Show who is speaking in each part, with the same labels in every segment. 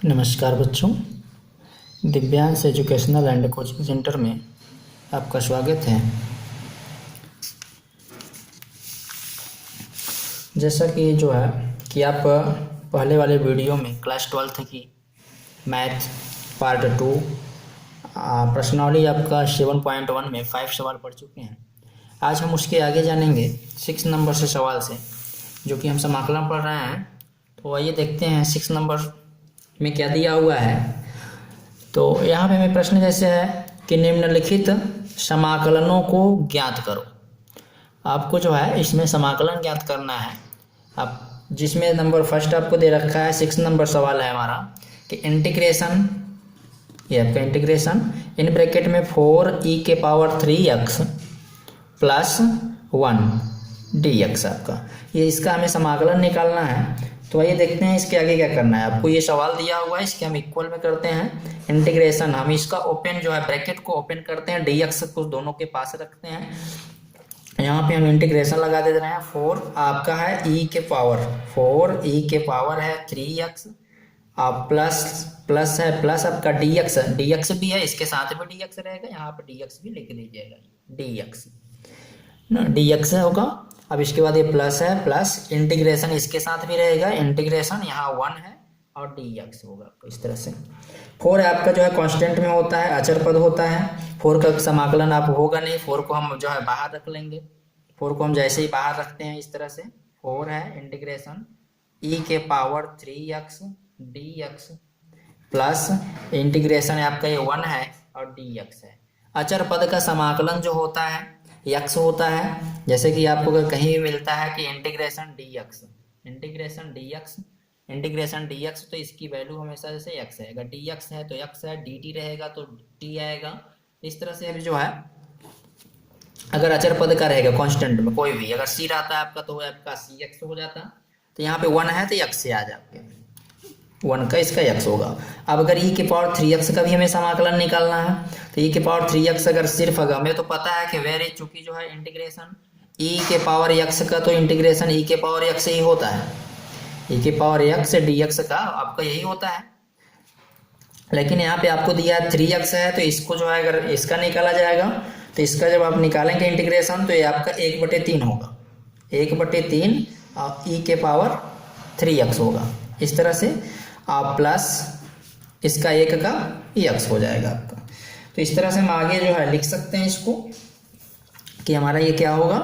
Speaker 1: नमस्कार बच्चों, Divyansh educational and coaching centre में आपका स्वागत है। जैसा कि जो है कि आप पहले वाले वीडियो में क्लास 12th की मैथ पार्ट 2 प्रश्नावली आपका 7.1 में 5 सवाल पढ़ चुके हैं। आज हम उसके आगे जानेंगे 6 नंबर से सवाल से, जो कि हम समाकलन पढ़ रहे हैं। तो आइए देखते हैं 6 नंबर में क्या दिया हुआ है। तो यहाँ पे हमें प्रश्न जैसे है कि निम्नलिखित समाकलनों को ज्ञात करो। आपको जो है इसमें समाकलन ज्ञात करना है। अब जिसमें नंबर फर्स्ट आपको दे रखा है 6 नंबर सवाल है हमारा कि इंटीग्रेशन, ये आपका इंटीग्रेशन इन ब्रैकेट में 4e⁻³ प्लस 1 dx आपका, ये इसका हमें समाकलन निकालना है। तो आइए देखते हैं इसके आगे क्या करना है। आपको ये सवाल दिया हुआ है, इसके हम इक्वल में करते हैं इंटीग्रेशन। हम इसका ओपन जो है ब्रैकेट को ओपन करते हैं, dx को दोनों के पास रखते हैं। यहाँ पे हम इंटीग्रेशन लगा दे रहे हैं। 4 आपका है e⁻, है 3x, आप प्लस है प्लस आपका dx भी है, इसके साथ भी dx रहेगा, यहाँ पे dx भी लिख दीजिएगा, dx होगा। अब इसके बाद ये प्लस है प्लस इंटीग्रेशन इसके साथ भी रहेगा, इंटीग्रेशन यहाँ 1 है और dx होगा इस तरह से। 4 आपका जो है कांस्टेंट में होता है, अचर पद होता है। 4 का समाकलन आप होगा नहीं, 4 को हम जो है बाहर रख लेंगे। 4 को हम जैसे ही बाहर रखते हैं इस तरह से, 4 है integration e⁻³ dx plus integration आपका ये 1 है और dx है। अचर पद का समाकलन जो होता है x होता है। जैसे कि आपको अगर कहीं भी मिलता है कि इंटीग्रेशन dx, तो इसकी वैल्यू हमेशा जैसे x है, अगर dx है तो x है, dt रहेगा तो t आएगा। इस तरह से अभी जो है अगर अचर पद का रहेगा कांस्टेंट में कोई भी, अगर c रहता है आपका तो आपका cx हो जाता। तो यहाँ पे 1 है तो x से आ जाते हैं, 1 का इसका x होगा। अब अगर e⁻³ का भी हमें समाकलन निकालना है तो e⁻³ अगर सिर्फ अगर हमें तो पता है कि वेरी चूंकि जो है इंटीग्रेशन e⁻x का तो इंटीग्रेशन e⁻x ही होता है, e⁻x dx का आपका यही होता है। लेकिन यहाँ पे आपको दिया है 3x है, तो इसको जो है अगर इसका निकाला जाएगा तो इसका जब आप निकालेंगे इंटीग्रेशन तो ये आपका 1/3 होगा, 1/3 e⁻³ होगा। इस तरह से आप प्लस इसका 1 का x हो जाएगा आपका। तो इस तरह से हम आगे जो है लिख सकते हैं इसको कि हमारा ये क्या होगा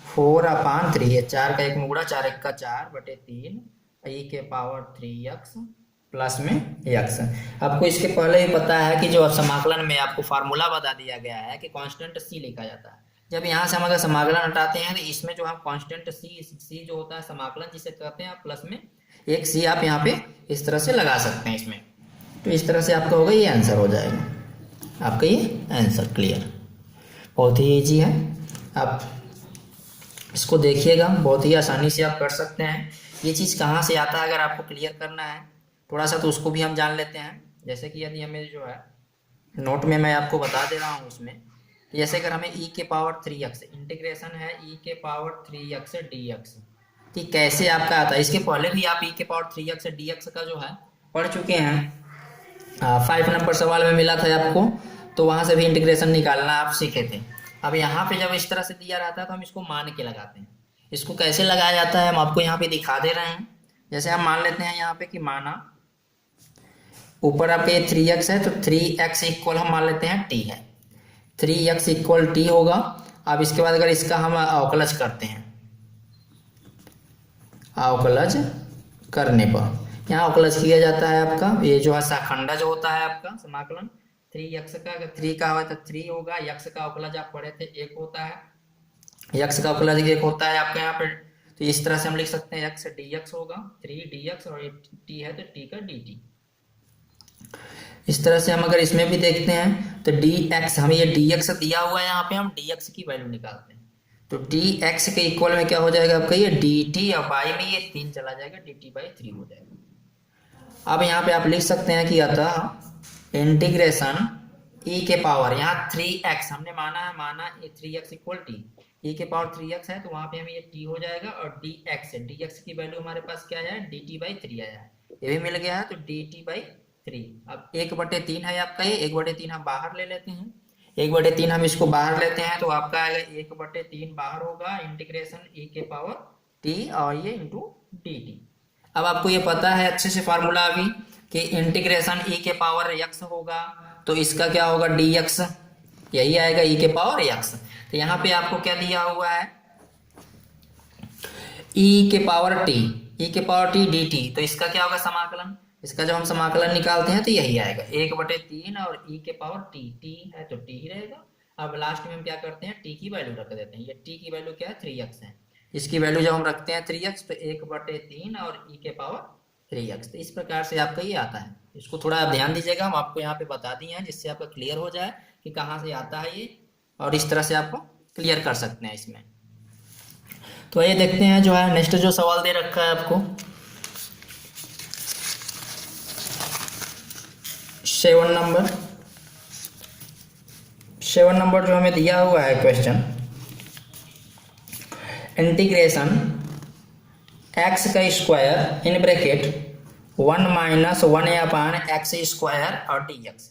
Speaker 1: 4/3, ये 4 का 1 मुगड़ा 4 1 का 4/3 e⁻³ प्लस में x। आपको इसके पहले ही पता है कि जो समाकलन में आपको फार्मूला बता दिया गया है कि कांस्टेंट c लिखा जाता है। जब यहाँ से हम अगर समाकलन हटाते हैं तो इसमें जो हम कांस्टेंट c जो होता है समाकलन जिसे कहते हैं, प्लस में एक c आप यहाँ पे इस तरह से लगा सकते हैं इसमें। तो इस तरह से आपका होगा, ये आंसर हो जाएगा आपका, ये आंसर क्लियर। बहुत ही ईजी है, आप इसको देखिएगा, बहुत ही आसानी से आप कर सकते हैं। ये चीज़ कहाँ से आता है अगर आपको क्लियर करना है थोड़ा सा तो उसको भी हम जान लेते हैं। जैसे कि यदि हमें जो है नोट में मैं आपको बता दे रहा हूँ उसमें, जैसे अगर हमें e⁻3x इंटीग्रेशन है e⁻3x dx, कि कैसे आपका आता है। इसके पहले भी आप e⁻3x dx का जो है पढ़ चुके हैं, 5 नंबर सवाल में मिला था आपको, तो वहां से भी इंटीग्रेशन निकालना आप सीखे थे। अब यहाँ पे जब इस तरह से दिया रहता है तो हम इसको मान के लगाते हैं। इसको कैसे लगाया जाता है हम आपको यहाँ पे दिखा दे रहे हैं। जैसे हम मान लेते हैं यहाँ पे कि माना ऊपर आपके 3x है तो 3x इक्वल हम मान लेते हैं t है, 3x इक्वल t होगा। अब इसके बाद अगर इसका हम अवकलज करते हैं, अवकलज करने पर यहाँ अवकलज किया जाता है आपका, ये जो है शाखंडा जो होता है आपका समाकलन 3x का, अगर 3 का हुआ तो 3 होगा, x का अवकलज आप पढ़े थे 1 होता है, x का अवकलज 1 होता है आपके यहाँ पे। तो इस तरह से हम लिख सकते हैं x dx होगा, 3 dx और t है तो t का dt। इस तरह से हम अगर इसमें भी देखते हैं तो dx, हमें ये dx दिया हुआ है, यहाँ पे हम dx की वैल्यू निकालते हैं तो dx के इक्वल में क्या हो जाएगा आपका ये dt, और बाई में ये 3 चला जाएगा, dt/3 हो जाएगा। अब यहाँ पे आप लिख सकते हैं कि अतः इंटीग्रेशन e⁻, यहाँ 3x हमने माना ये 3x इक्वल t, e⁻3x है तो वहां पे हमें ये t हो जाएगा, और dx की वैल्यू हमारे पास क्या है dt/3 आया है। ये भी मिल गया है, तो dt/3। अब 1/3 है आपका, ये 1/3 हम बाहर ले लेते हैं, 1/3 हम इसको बाहर लेते हैं तो आपका आएगा 1/3 बाहर होगा, इंटीग्रेशन e के पावर t और ये इंटू dt। अब आपको ये पता है अच्छे से फार्मूला अभी कि इंटीग्रेशन e के पावर x होगा, तो इसका क्या होगा dx, यही आएगा e के पावर x। तो यहाँ पे आपको क्या दिया हुआ है e के पावर t dt, तो इसका क्या होगा समाकलन, इसका जब हम समाकलन निकालते हैं तो यही आएगा 1/3 और e के पावर t है तो t ही रहेगा। अब लास्ट में हम क्या करते हैं t की वैल्यू रख देते हैं, ये t की वैल्यू क्या है 3x है, इसकी वैल्यू जब हम रखते हैं 3x तो 1/3 और e के पावर 3x, तो इस प्रकार से आपका ये आता है। इसको थोड़ा आप ध्यान दीजिएगा, हम आपको यहाँ पे बता दिए हैं जिससे आपका क्लियर हो जाए कि कहाँ से आता है ये, और इस तरह से आपको क्लियर कर सकते हैं इसमें। तो ये देखते हैं जो है नेक्स्ट जो सवाल दे रखा है आपको 7 नंबर जो हमें दिया हुआ है क्वेश्चन, इंटीग्रेशन x का स्क्वायर इन ब्रैकेट 1 - 1/x² और dx,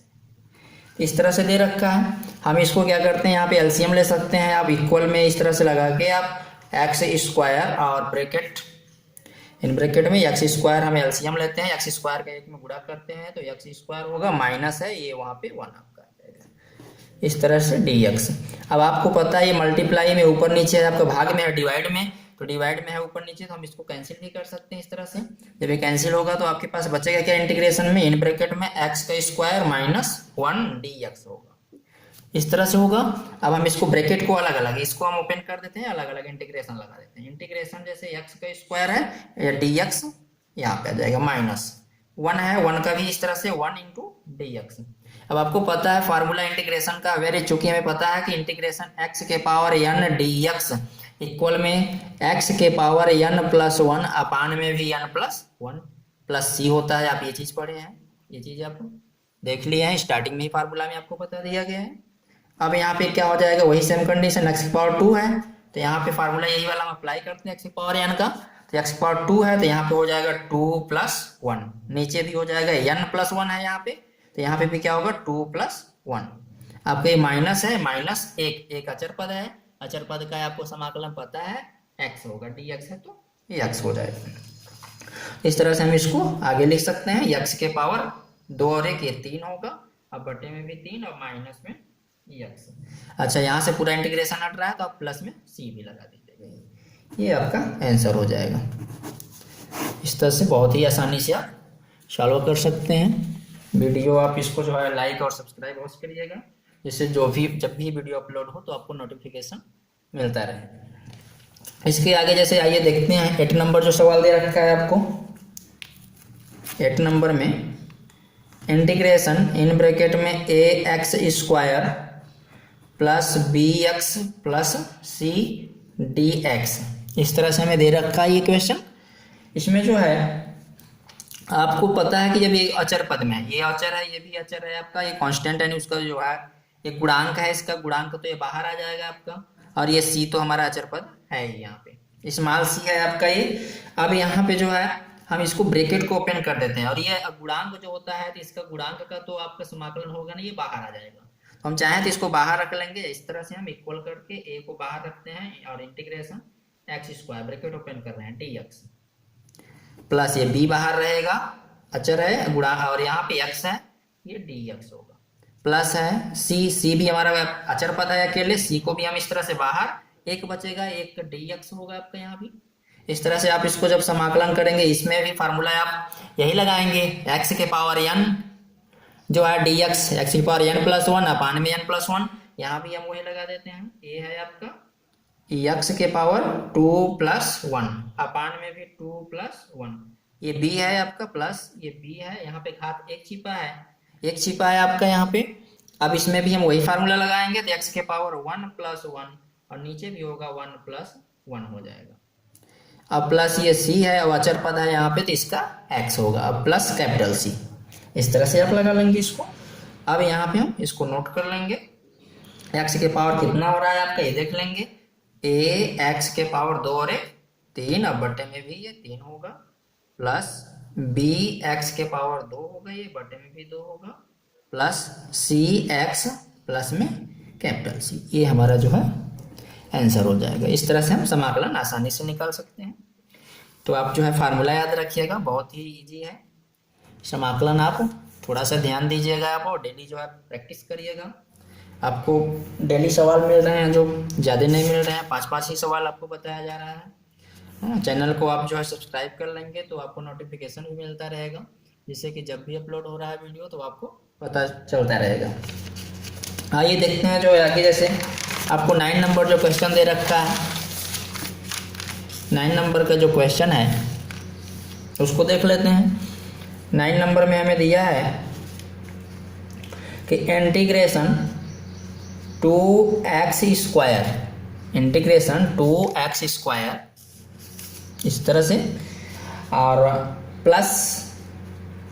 Speaker 1: इस तरह से दे रखा है। हम इसको क्या करते हैं यहाँ पे एलसीएम ले सकते हैं, आप इक्वल में इस तरह से लगा के आप x² और ब्रैकेट इन ब्रैकेट में x² हम एलसीएम लेते हैं, x² का एक में गुणा करते हैं तो x² होगा, माइनस है ये वहाँ पे 1 आपका आएगा, इस तरह से dx। अब आपको पता है ये मल्टीप्लाई में ऊपर नीचे है, आपका भाग में है डिवाइड में, तो डिवाइड में है ऊपर नीचे, तो हम इसको कैंसिल भी कर सकते हैं इस तरह से। जब ये कैंसिल होगा तो आपके पास बचेगा क्या इंटीग्रेशन में, इन ब्रैकेट में x² - 1 dx होगा, इस तरह से होगा। अब हम इसको ब्रैकेट को अलग अलग, इसको हम ओपन कर देते हैं, अलग अलग इंटीग्रेशन लगा देते हैं। इंटीग्रेशन जैसे x² है या dx यहाँ पे आ जाएगा, -1 है, 1 का भी इस तरह से 1 × dx। अब आपको पता है फार्मूला इंटीग्रेशन का वेरी, चूंकि हमें पता है कि इंटीग्रेशन x के पावर n dx इक्वल में x के पावर n+1 अपान में भी n+1 प्लस c होता है। आप ये चीज पढ़े हैं, ये चीज आप देख लिए हैं, स्टार्टिंग में ही फार्मूला में आपको बता दिया गया है। अब यहाँ पे क्या हो जाएगा, वही सेम कंडीशन, x की पावर 2 है तो यहाँ पे फार्मूला यही वाला हम अप्लाई करते हैं x की पावर n का, तो x की पावर 2 है तो यहाँ पे हो जाएगा 2 + 1, नीचे भी हो जाएगा n+1 है यहाँ पे, तो यहाँ पे भी क्या होगा 2 + 1। आपका ये माइनस है, -1 अचर पद है, अचर पद का आपको समाकलन पता है x होगा, dx है तो ये x हो जाएगा। इस तरह से हम इसको आगे लिख सकते हैं, x के पावर 2 और 1 ये 3 होगा, अब बटे में भी 3 और माइनस में x। अच्छा यहाँ से पूरा इंटीग्रेशन हट रहा है तो आप प्लस में c भी लगा दीजिएगा, ये आपका आंसर हो जाएगा। इस तरह से बहुत ही आसानी से आप सॉल्व कर सकते हैं। वीडियो आप इसको जो है लाइक और सब्सक्राइब अवश्य करिएगा, जिससे जब भी वीडियो अपलोड हो तो आपको नोटिफिकेशन मिलता रहे। इसके आगे जैसे आइए देखते हैं 8 नंबर जो सवाल दे रखा है आपको, 8 नंबर में इंटीग्रेशन इन ब्रैकेट में ax² + bx + c dx, इस तरह से हमें दे रखा है ये क्वेश्चन। इसमें जो है आपको पता है कि जब ये अचर पद में है, ये अचर है, ये भी अचर है आपका, ये कांस्टेंट है, उसका जो है ये गुणांक है, इसका गुणांक तो ये बाहर आ जाएगा आपका, और ये c तो हमारा अचर पद है ही, यहाँ पे स्मॉल c है आपका ये। अब यहाँ पे जो है हम इसको ब्रैकेट को ओपन कर देते हैं, और ये गुणांक जो होता है तो इसका गुणांक का तो आपका समाकलन होगा ना, ये बाहर आ जाएगा, तो हम चाहें तो इसको बाहर रख लेंगे। इस तरह से हम इक्वल करके a को बाहर रखते हैं और इंटीग्रेशन x² ब्रैकेट ओपन कर रहे हैं dx प्लस ये b बाहर रहेगा, अचर है गुणा, और यहाँ पे x है ये dx होगा, प्लस है c भी हमारा अचर पद है अकेले, c को भी हम इस तरह से बाहर, एक बचेगा, एक dx होगा आपका यहाँ भी। इस तरह से आप इसको जब समाकलन करेंगे, इसमें भी फार्मूला आप यही लगाएंगे, x के पावर n जो है dx, x की पावर n+1 अपान में n+1, यहाँ भी हम वही लगा देते हैं, a है आपका x के पावर 2 + 1 अपान में भी 2 + 1, ये b है आपका प्लस ये b है, यहाँ पे घात एक छिपा है आपका यहाँ पे। अब इसमें भी हम वही फार्मूला लगाएंगे, तो x के पावर 1 + 1 और नीचे भी होगा 1 + 1 हो जाएगा। अब प्लस ये c है, और अचर पद है यहाँ पे तो इसका x होगा, अब प्लस कैपिटल C, इस तरह से आप लगा लेंगे इसको। अब यहाँ पे हम इसको नोट कर लेंगे, x के पावर कितना हो रहा है आपका, ये देख लेंगे, a x के पावर 2 और 1 3, अब बटे में भी ये 3 होगा, प्लस बी एक्स के पावर 2 होगा, ये बटे में भी 2 होगा, प्लस सी एक्स प्लस में कैपिटल सी, ये हमारा जो है आंसर हो जाएगा। इस तरह से हम समाकलन आसानी से निकाल सकते हैं। तो आप जो है फार्मूला याद रखिएगा, बहुत ही इजी है समाकलन। आप थोड़ा सा ध्यान दीजिएगा आप, और डेली जो है प्रैक्टिस करिएगा। आपको डेली सवाल मिल रहे हैं, जो ज़्यादा नहीं मिल रहे हैं, 5-5 ही सवाल आपको बताया जा रहा है। चैनल को आप जो है सब्सक्राइब कर लेंगे तो आपको नोटिफिकेशन भी मिलता रहेगा, जिससे कि जब भी अपलोड हो रहा है वीडियो तो आपको पता चलता रहेगा। आइए देखते हैं जो आगे, जैसे आपको 9 नंबर जो क्वेश्चन दे रखा है, 9 नंबर का जो क्वेश्चन है उसको देख लेते हैं। 9 नंबर में हमें दिया है कि integration 2x square, integration 2x square इस तरह से, और प्लस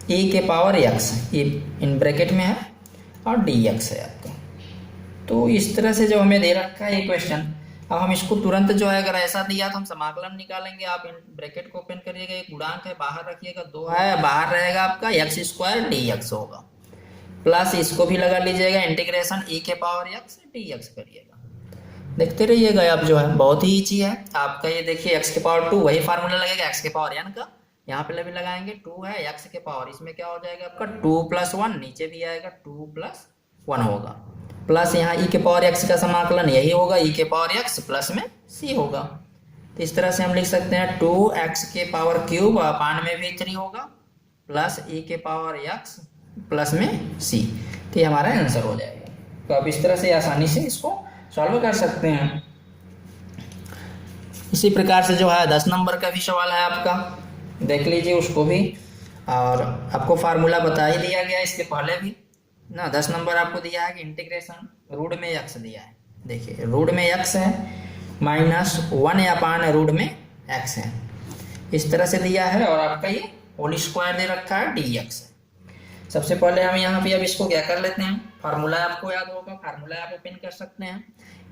Speaker 1: e के पावर x, ये इन ब्रैकेट में है, और dx है आपका। तो इस तरह से जो हमें दे रखा है ये क्वेश्चन, अब हम इसको तुरंत जो है, अगर ऐसा दिया तो हम समाकलन निकालेंगे। आप इन ब्रैकेट को ओपन करिएगा, एक गुणांक है बाहर रखिएगा, 2 है बाहर रहेगा आपका, x स्क्वायर dx होगा, प्लस इसको भी लगा लीजिएगा, इंटीग्रेशन e के पावर x dx करिएगा। देखते रहिएगा आप, जो है बहुत ही ईजी है आपका। ये देखिए x के पावर 2, वही फार्मूला लगेगा x के पावर n का, यहाँ पे भी लगाएंगे, 2 है x के पावर, इसमें क्या हो जाएगा आपका 2 + 1, नीचे भी आएगा 2 + 1 होगा, प्लस यहाँ e के पावर x का समाकलन यही होगा, e के पावर x प्लस में c होगा। तो इस तरह से हम लिख सकते हैं 2x के पावर क्यूब अपान में भी 3 होगा, प्लस e के पावर x प्लस में c, तो ये हमारा आंसर हो जाएगा। तो आप इस तरह से आसानी से इसको सॉल्व कर सकते हैं। इसी प्रकार से जो है 10 नंबर का भी सवाल है आपका, देख लीजिए उसको भी, और आपको फार्मूला बता ही दिया गया इसके पहले भी ना। 10 नंबर आपको दिया है कि इंटीग्रेशन रूट में x दिया है, देखिए रूट में x है, -1 अपान रूट में x है, इस तरह से दिया है, और आपका ये होल स्क्वायर दे रखा है dx। सबसे पहले हम यहाँ पे अब इसको क्या कर लेते हैं, फार्मूला आपको याद होगा, फार्मूला आप ओपन कर सकते हैं,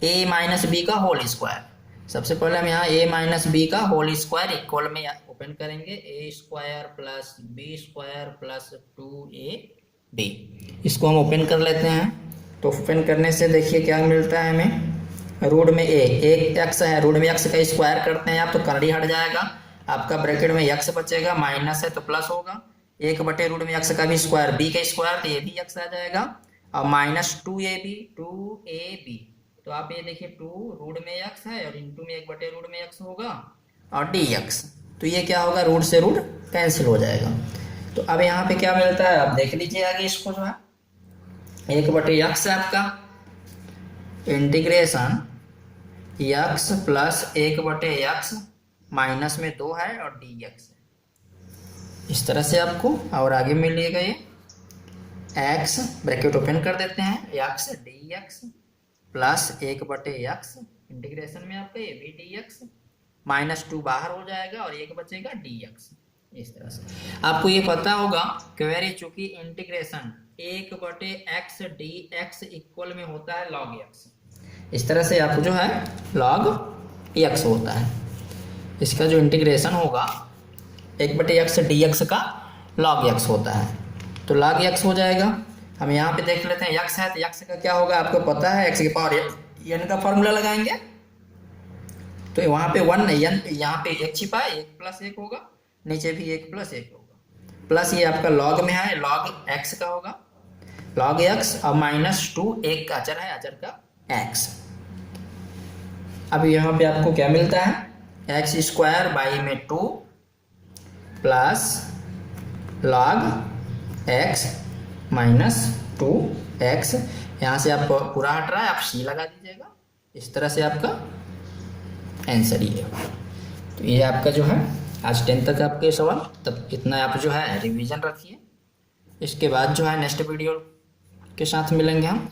Speaker 1: a - b का होल स्क्वायर। सबसे पहले हम यहाँ a - b का होल स्क्वायर इक्वल में ओपन करेंगे, a square plus b square plus 2ab, इसको हम ओपन कर लेते हैं। तो ओपन करने से देखिए क्या मिलता है हमें, रूट में एक x है, रूट में x का स्क्वायर करते हैं आप तो करड़ी हट जाएगा, आपका ब्रैकेट में x बचेगा, माइनस है तो प्लस होगा, 1 बटे रूट में x का भी स्क्वायर, b का स्क्वायर, तो ये भी x आ जाएगा, और -2ab, तो आप ये देखिए 2 रूट में x है, और इंटू में 1 बटे रूट में x होगा, और dx, तो ये क्या होगा, रूट से रूट कैंसिल हो जाएगा। तो अब यहाँ पे क्या मिलता है आप देख लीजिए आगे, इसको जो है 1 बटे x है आपका, इंटीग्रेशन x प्लस 1 बटे x माइनस में 2 है, और dx है, इस तरह से आपको, और आगे मिलेगा ये x, ब्रैकेट ओपन कर देते हैं, x dx प्लस 1 बटे x, इंटीग्रेशन में आपका ये भी dx, -2 बाहर हो जाएगा, और 1 बचेगा dx। इस तरह से आपको ये पता होगा क्वेरी, चूंकि इंटीग्रेशन 1 बटे x dx इक्वल में होता है log x, इस तरह से आप जो है log x होता है, इसका जो इंटीग्रेशन होगा 1 बटे x dx का log x होता है, तो log x हो जाएगा। हम यहाँ पे देख लेते हैं x है, तो x का क्या होगा आपको पता है, x के पावर n का फॉर्मूला लगाएंगे, तो वहाँ पे 1 n, यहाँ पे 1 छिपा है, 1 + 1 होगा, नीचे भी 1 + 1 होगा, प्लस ये आपका log में है, log x का होगा, log x, और -2 एक का अचर है, अचर का x। अब यहाँ पे आपको क्या मिलता है, x स्क्वायर बाई में 2 प्लस log x -2x, यहाँ से आप पूरा हट रहा है, आप c लगा दीजिएगा, इस तरह से आपका आंसर ये है। तो ये आपका जो है आज 10 तक आपके सवाल, तब इतना आप जो है रिवीजन रखिए, इसके बाद जो है नेक्स्ट वीडियो के साथ मिलेंगे हम।